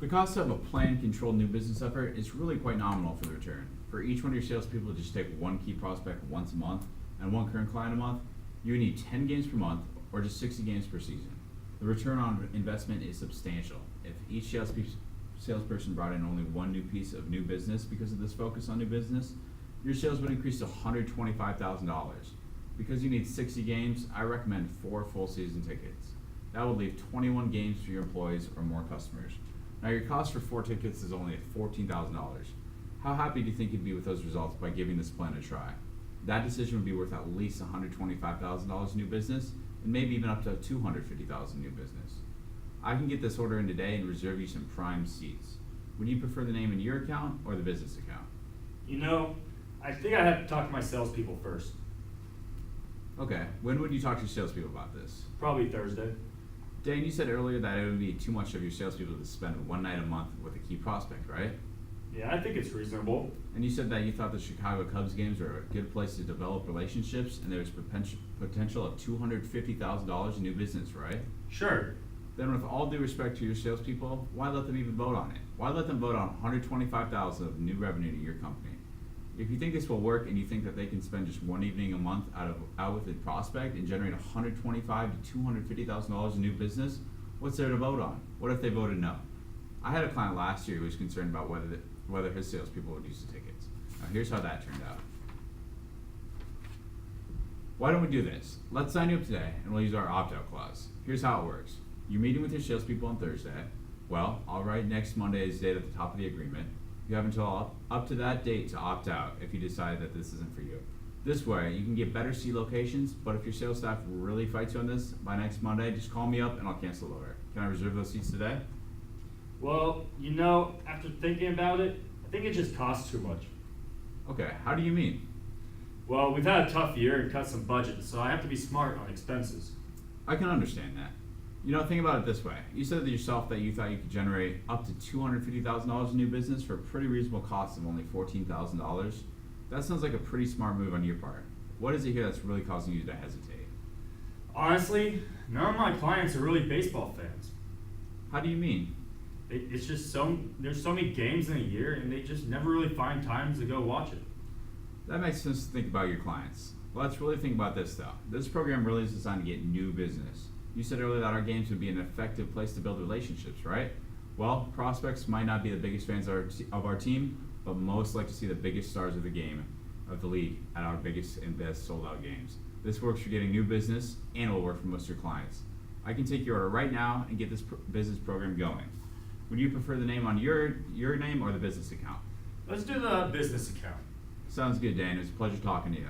The cost of a planned, controlled new business effort is really quite nominal for the return. For each one of your salespeople to just take one key prospect once a month and one current client a month, you would need 10 games per month or just 60 games per season. The return on investment is substantial. If each salesperson brought in only one new piece of new business because of this focus on new business, your sales would increase to $125,000. Because you need 60 games, I recommend 4 full season tickets. That would leave 21 games for your employees or more customers. Now your cost for 4 tickets is only $14,000. How happy do you think you'd be with those results by giving this plan a try? That decision would be worth at least $125,000 new business and maybe even up to $250,000 new business. I can get this order in today and reserve you some prime seats. Would you prefer the name in your account or the business account? You know, I think I have to talk to my salespeople first. Okay, when would you talk to your salespeople about this? Probably Thursday. Dan, you said earlier that it would be too much of your salespeople to spend one night a month with a key prospect, right? Yeah, I think it's reasonable. And you said that you thought the Chicago Cubs games were a good place to develop relationships and there was potential of $250,000 in new business, right? Sure. Then with all due respect to your salespeople, why let them even vote on it? Why let them vote on $125,000 of new revenue to your company? If you think this will work and you think that they can spend just one evening a month out with a prospect and generate $125,000 to $250,000 in new business, what's there to vote on? What if they voted no? I had a client last year who was concerned about whether his salespeople would use the tickets. Now here's how that turned out. Why don't we do this? Let's sign you up today and we'll use our opt-out clause. Here's how it works. You're meeting with your salespeople on Thursday. Well, I'll write next Monday's date at the top of the agreement. You have until up to that date to opt out if you decide that this isn't for you. This way, you can get better seat locations, but if your sales staff really fights you on this by next Monday, just call me up and I'll cancel the order. Can I reserve those seats today? Well, you know, after thinking about it, I think it just costs too much. Okay, how do you mean? Well, we've had a tough year and cut some budgets, so I have to be smart on expenses. I can understand that. You know, think about it this way. You said to yourself that you thought you could generate up to $250,000 in new business for a pretty reasonable cost of only $14,000. That sounds like a pretty smart move on your part. What is it here that's really causing you to hesitate? Honestly, none of my clients are really baseball fans. How do you mean? It's just there's so many games in a year and they just never really find time to go watch it. That makes sense to think about your clients. Let's really think about this though. This program really is designed to get new business. You said earlier that our games would be an effective place to build relationships, right? Well, prospects might not be the biggest fans of our team, but most like to see the biggest stars of the league at our biggest and best sold out games. This works for getting new business and will work for most of your clients. I can take your order right now and get this business program going. Would you prefer the name on your name or the business account? Let's do the business account. Sounds good, Dan. It was a pleasure talking to you.